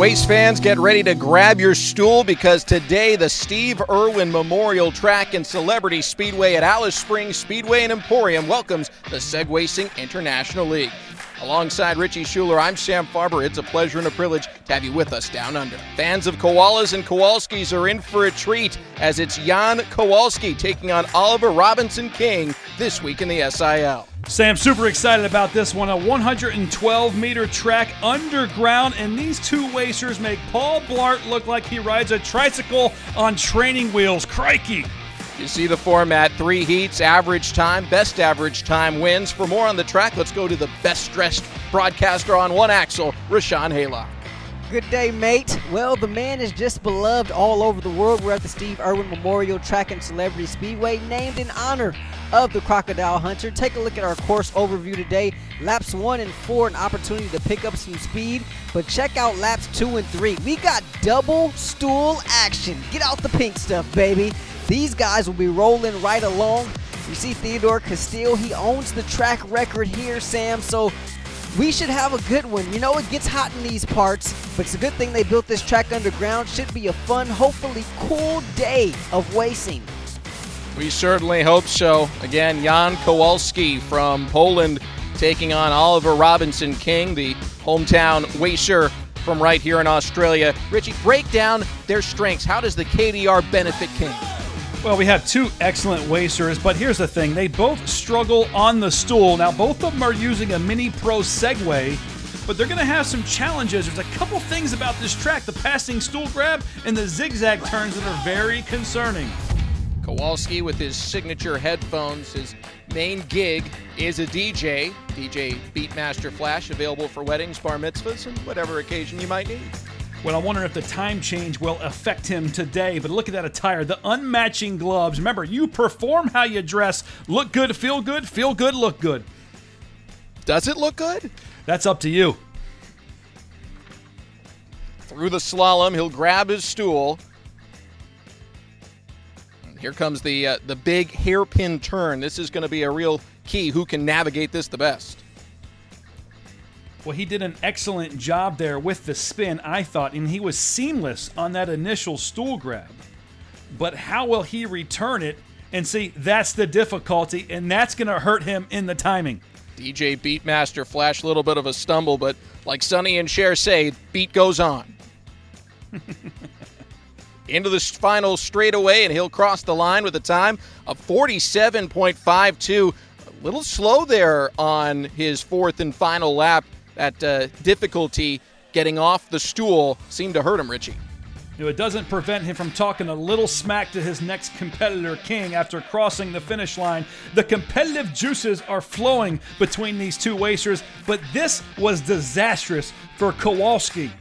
Waste fans, get ready to grab your stool because today the Steve Irwin Memorial Track and Celebrity Speedway at Alice Springs Speedway and Emporium welcomes the Segwacing International League. Alongside Richie Schuler, I'm Sam Farber. It's a pleasure and a privilege to have you with us down under. Fans of koalas and Kowalskis are in for a treat as it's Jan Kowalski taking on Oliver Robinson King this week in the SIL. Sam, super excited about this one. A 112-meter track underground, and these two racers make Paul Blart look like he rides a tricycle on training wheels. Crikey! You see the format, 3 heats, average time, best average time wins. For more on the track, let's go to the best-dressed broadcaster on one axle, Rashawn Haylock. Good day, mate. Well, the man is just beloved all over the world. We're at the Steve Irwin Memorial Track and Celebrity Speedway, named in honor of the Crocodile Hunter. Take a look at our course overview today. Laps 1 and 4, an opportunity to pick up some speed, but check out laps 2 and 3. We got double stool action. Get out the pink stuff, baby. These guys will be rolling right along. You see Theodore Castile, he owns the track record here, Sam, so we should have a good one. You know, it gets hot in these parts, but it's a good thing they built this track underground. Should be a fun, hopefully cool day of racing. We certainly hope so. Again, Jan Kowalski from Poland taking on Oliver Robinson King, the hometown racer from right here in Australia. Richie, break down their strengths. How does the KDR benefit King? Well, we have two excellent racers, but here's the thing. They both struggle on the stool. Now, both of them are using a Mini Pro Segway, but they're going to have some challenges. There's a couple things about this track, the passing stool grab and the zigzag turns, that are very concerning. Kowalski with his signature headphones. His main gig is a DJ Beatmaster Flash, available for weddings, bar mitzvahs, and whatever occasion you might need. Well, I wonder if the time change will affect him today, but look at that attire, the unmatching gloves. Remember, you perform how you dress. Look good, feel good, look good. Does it look good? That's up to you. Through the slalom, he'll grab his stool. And here comes the big hairpin turn. This is going to be a real key. Who can navigate this the best? Well, he did an excellent job there with the spin, I thought, and he was seamless on that initial stool grab. But how will he return it? And see, that's the difficulty, and that's going to hurt him in the timing. DJ Beatmaster Flash, a little bit of a stumble, but like Sonny and Cher say, beat goes on. Into the final straightaway, and he'll cross the line with a time of 47.52. A little slow there on his fourth and final lap. That difficulty getting off the stool seemed to hurt him, Richie. You know, it doesn't prevent him from talking a little smack to his next competitor, King, after crossing the finish line. The competitive juices are flowing between these two racers, but this was disastrous for Kowalski.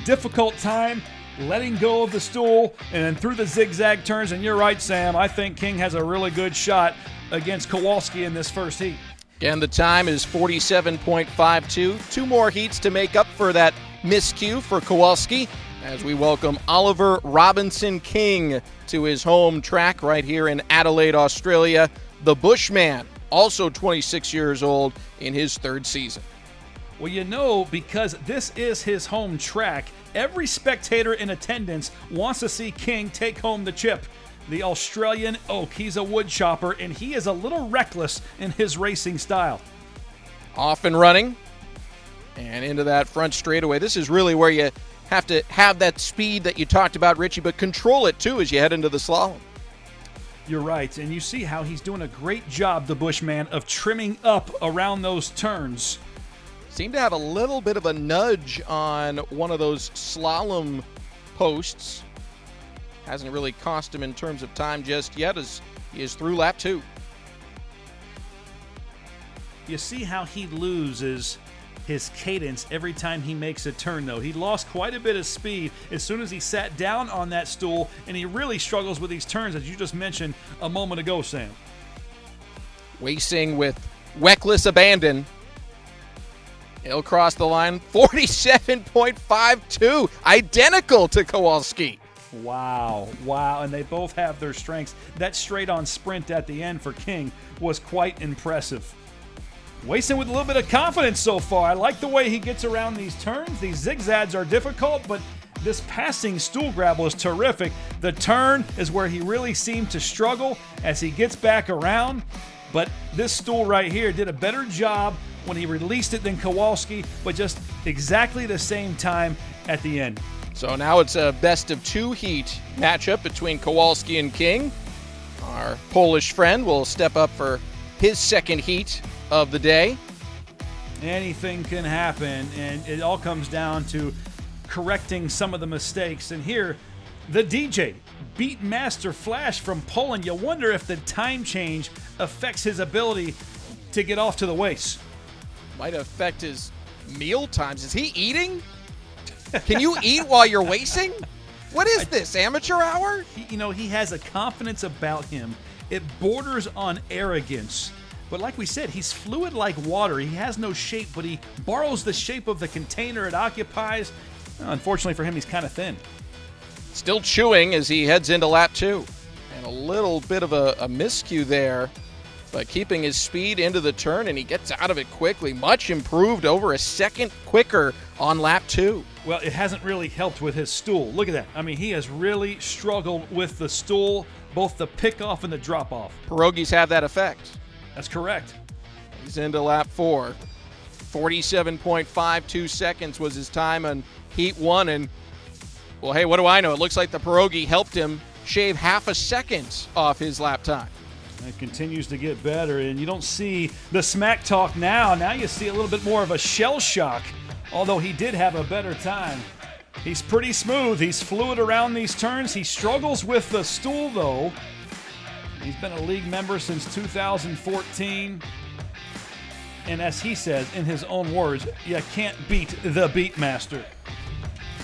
Difficult time, letting go of the stool, and then through the zigzag turns. And you're right, Sam, I think King has a really good shot against Kowalski in this first heat. Again, the time is 47.52. 2 more heats to make up for that miscue for Kowalski as we welcome Oliver Robinson King to his home track right here in Adelaide, Australia. The Bushman, also 26 years old in his 3rd season. Well, you know, because this is his home track, every spectator in attendance wants to see King take home the chip. The Australian oak, he's a wood chopper, and he is a little reckless in his racing style. Off and running, and into that front straightaway. This is really where you have to have that speed that you talked about, Richie, but control it too as you head into the slalom. You're right, and you see how he's doing a great job, the Bushman, of trimming up around those turns. Seemed to have a little bit of a nudge on one of those slalom posts. Hasn't really cost him in terms of time just yet as he is through lap 2. You see how he loses his cadence every time he makes a turn, though. He lost quite a bit of speed as soon as he sat down on that stool, and he really struggles with these turns, as you just mentioned a moment ago, Sam. Racing with reckless abandon. He'll cross the line, 47.52, identical to Kowalski. Wow, and they both have their strengths. That straight-on sprint at the end for King was quite impressive. Wasting with a little bit of confidence so far. I like the way he gets around these turns. These zigzags are difficult, but this passing stool grab was terrific. The turn is where he really seemed to struggle as he gets back around. But this stool right here did a better job when he released it than Kowalski, but just exactly the same time at the end. So now it's a best of two heat matchup between Kowalski and King. Our Polish friend will step up for his second heat of the day. Anything can happen, and it all comes down to correcting some of the mistakes. And here, the DJ, Beatmaster Flash from Poland. You wonder if the time change affects his ability to get off to the waist. Might affect his meal times. Is he eating? Can you eat while you're racing? What is this, amateur hour? He has a confidence about him. It borders on arrogance. But like we said, he's fluid like water. He has no shape, but he borrows the shape of the container it occupies. Unfortunately for him, he's kind of thin. Still chewing as he heads into lap 2. And a little bit of a miscue there, but keeping his speed into the turn, and he gets out of it quickly. Much improved, over a second quicker on lap 2. Well, it hasn't really helped with his stool. Look at that. I mean, he has really struggled with the stool, both the pick-off and the drop-off. Pierogies have that effect. That's correct. He's into lap 4. 47.52 seconds was his time on heat 1. And, well, hey, what do I know? It looks like the pierogi helped him shave half a second off his lap time. It continues to get better, and you don't see the smack talk now. Now you see a little bit more of a shell shock, although he did have a better time. He's pretty smooth. He's fluid around these turns. He struggles with the stool, though. He's been a league member since 2014. And as he says in his own words, you can't beat the Beatmaster.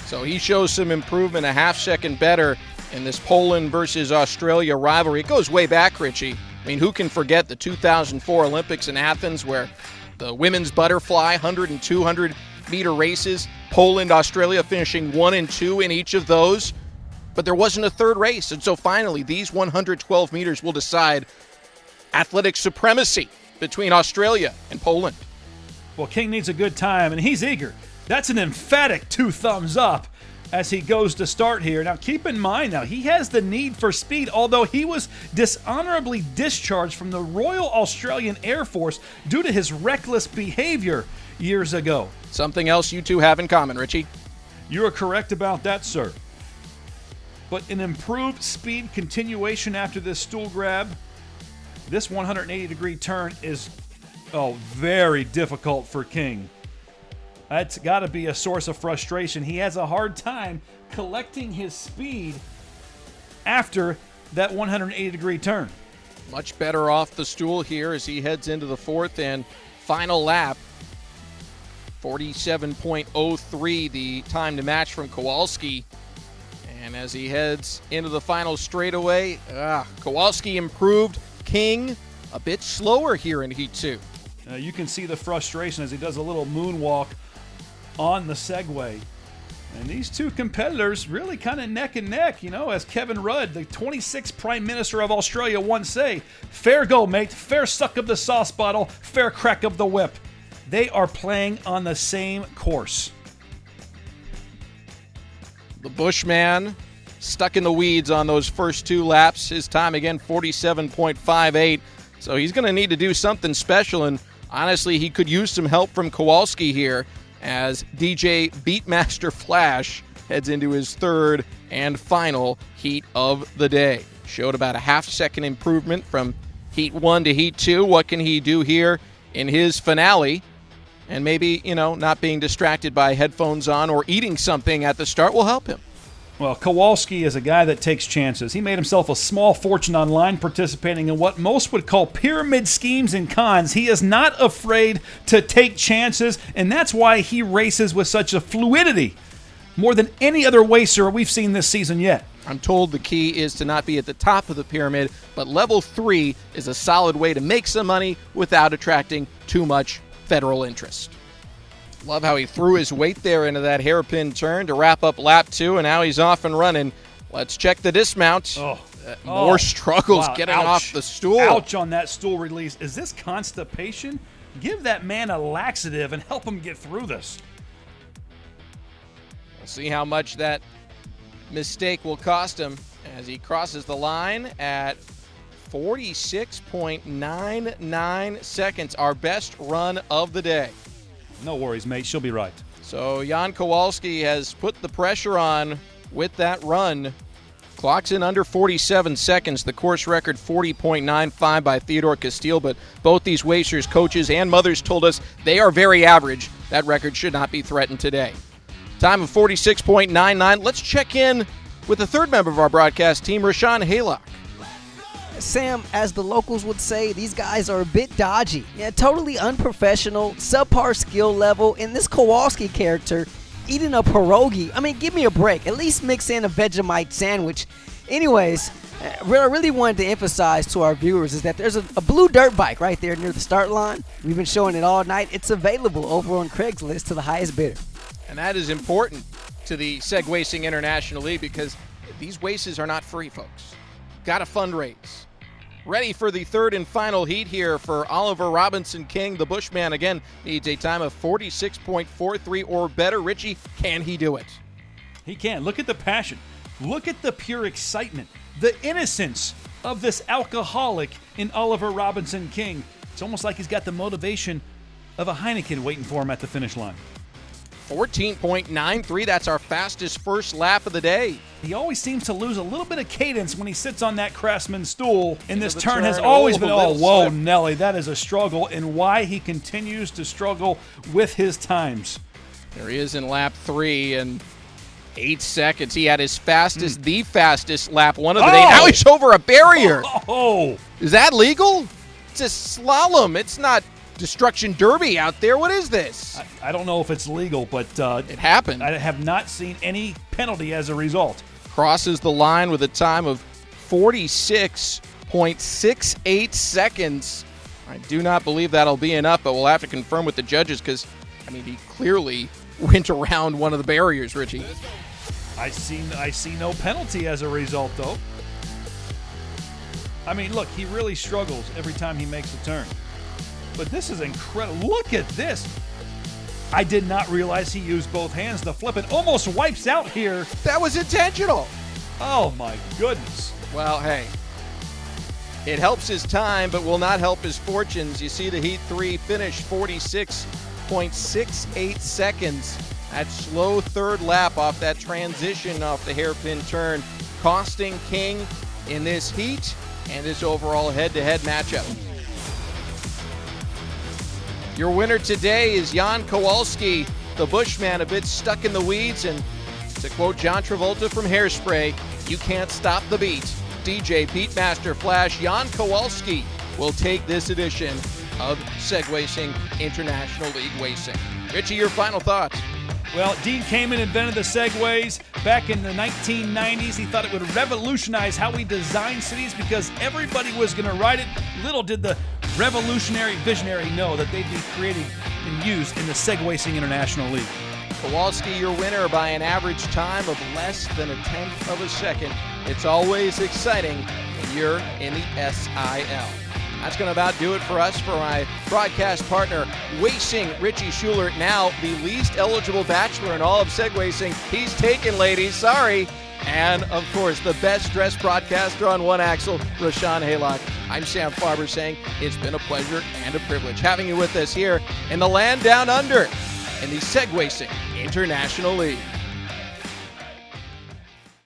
So he shows some improvement, a half second better in this Poland versus Australia rivalry. It goes way back, Richie. I mean, who can forget the 2004 Olympics in Athens, where the women's butterfly 100 and 200 meter races, Poland, Australia finishing 1 and 2 in each of those. But there wasn't a third race. And so finally, these 112 meters will decide athletic supremacy between Australia and Poland. Well, King needs a good time, and he's eager. That's an emphatic 2 thumbs up as he goes to start here. Now, keep in mind, he has the need for speed, although he was dishonorably discharged from the Royal Australian Air Force due to his reckless behavior years ago. Something else you two have in common, Richie. You are correct about that, sir. But an improved speed continuation after this stool grab. This 180-degree turn is, very difficult for King. That's got to be a source of frustration. He has a hard time collecting his speed after that 180-degree turn. Much better off the stool here as he heads into the fourth and final lap. 47.03 the time to match from Kowalski. And as he heads into the final straightaway, Kowalski improved. King a bit slower here in Heat 2. You can see the frustration as he does a little moonwalk on the Segway. And these two competitors really kind of neck and neck, as Kevin Rudd, the 26th Prime Minister of Australia, once say, fair go, mate, fair suck of the sauce bottle, fair crack of the whip. They are playing on the same course. The Bushman stuck in the weeds on those first 2 laps. His time again, 47.58. So he's going to need to do something special. And honestly, he could use some help from Kowalski here as DJ Beatmaster Flash heads into his third and final heat of the day. Showed about a half-second improvement from Heat 1 to Heat 2. What can he do here in his finale? And maybe, not being distracted by headphones on or eating something at the start will help him. Well, Kowalski is a guy that takes chances. He made himself a small fortune online participating in what most would call pyramid schemes and cons. He is not afraid to take chances, and that's why he races with such a fluidity, more than any other racer we've seen this season yet. I'm told the key is to not be at the top of the pyramid, but level 3 is a solid way to make some money without attracting too much federal interest. Love how he threw his weight there into that hairpin turn to wrap up lap 2, and now he's off and running. Let's check the dismount. More struggles getting off the stool. Ouch on that stool release. Is this constipation? Give that man a laxative and help him get through this. We'll see how much that mistake will cost him as he crosses the line at 46.99 seconds, our best run of the day. No worries, mate. She'll be right. So Jan Kowalski has put the pressure on with that run. Clocks in under 47 seconds. The course record 40.95 by Theodore Castile, but both these racers, coaches, and mothers told us they are very average. That record should not be threatened today. Time of 46.99. Let's check in with the third member of our broadcast team, Rashawn Haylock. Sam, as the locals would say, these guys are a bit dodgy. Yeah, totally unprofessional, subpar skill level, and this Kowalski character eating a pierogi. I mean, give me a break. At least mix in a Vegemite sandwich. Anyways, what I really wanted to emphasize to our viewers is that there's a blue dirt bike right there near the start line. We've been showing it all night. It's available over on Craigslist to the highest bidder. And that is important to the Segwacing International League because these races are not free, folks. Got to fundraise. Ready for the third and final heat here for Oliver Robinson King. The Bushman, again, needs a time of 46.43 or better. Richie, can he do it? He can. Look at the passion. Look at the pure excitement. The innocence of this alcoholic in Oliver Robinson King. It's almost like he's got the motivation of a Heineken waiting for him at the finish line. 14.93, that's our fastest first lap of the day. He always seems to lose a little bit of cadence when he sits on that Craftsman stool, and this turn has always been, oh, whoa, slip. Nelly, that is a struggle, and why he continues to struggle with his times. There he is in lap 3, and 8 seconds. He had his fastest, the fastest lap one of the day. Now he's over a barrier. Oh! Is that legal? It's a slalom. It's not Destruction Derby out there. What is this? I don't know if it's legal, but it happened. I have not seen any penalty as a result. Crosses the line with a time of 46.68 seconds. I do not believe that'll be enough, but we'll have to confirm with the judges because, I mean, he clearly went around one of the barriers, Richie. I see no penalty as a result, though. I mean, look, he really struggles every time he makes a turn. But this is incredible. Look at this. I did not realize he used both hands to flip it. Almost wipes out here. That was intentional. Oh, my goodness. Well, hey, it helps his time, but will not help his fortunes. You see the Heat 3 finish, 46.68 seconds. That slow third lap off that transition off the hairpin turn, costing King in this heat and this overall head-to-head matchup. Your winner today is Jan Kowalski, the Bushman, a bit stuck in the weeds, and to quote John Travolta from Hairspray, you can't stop the beat. DJ Pete Master Flash, Jan Kowalski will take this edition of Segwacing International League Racing. Richie, your final thoughts? Well, Dean Kamen invented the Segways back in the 1990s. He thought it would revolutionize how we design cities because everybody was going to ride it. Little did the revolutionary visionary know that they'd be created and used in the Segwacing International League. Kowalski, your winner by an average time of less than a tenth of a second. It's always exciting when you're in the SIL. That's going to about do it for us. For my broadcast partner, Racing Richie Schuler, now the least eligible bachelor in all of Segwacing. He's taken, ladies. Sorry. And, of course, the best-dressed broadcaster on one axle, Rashawn Haylock. I'm Sam Farber saying it's been a pleasure and a privilege having you with us here in the land down under in the Segwacing International League.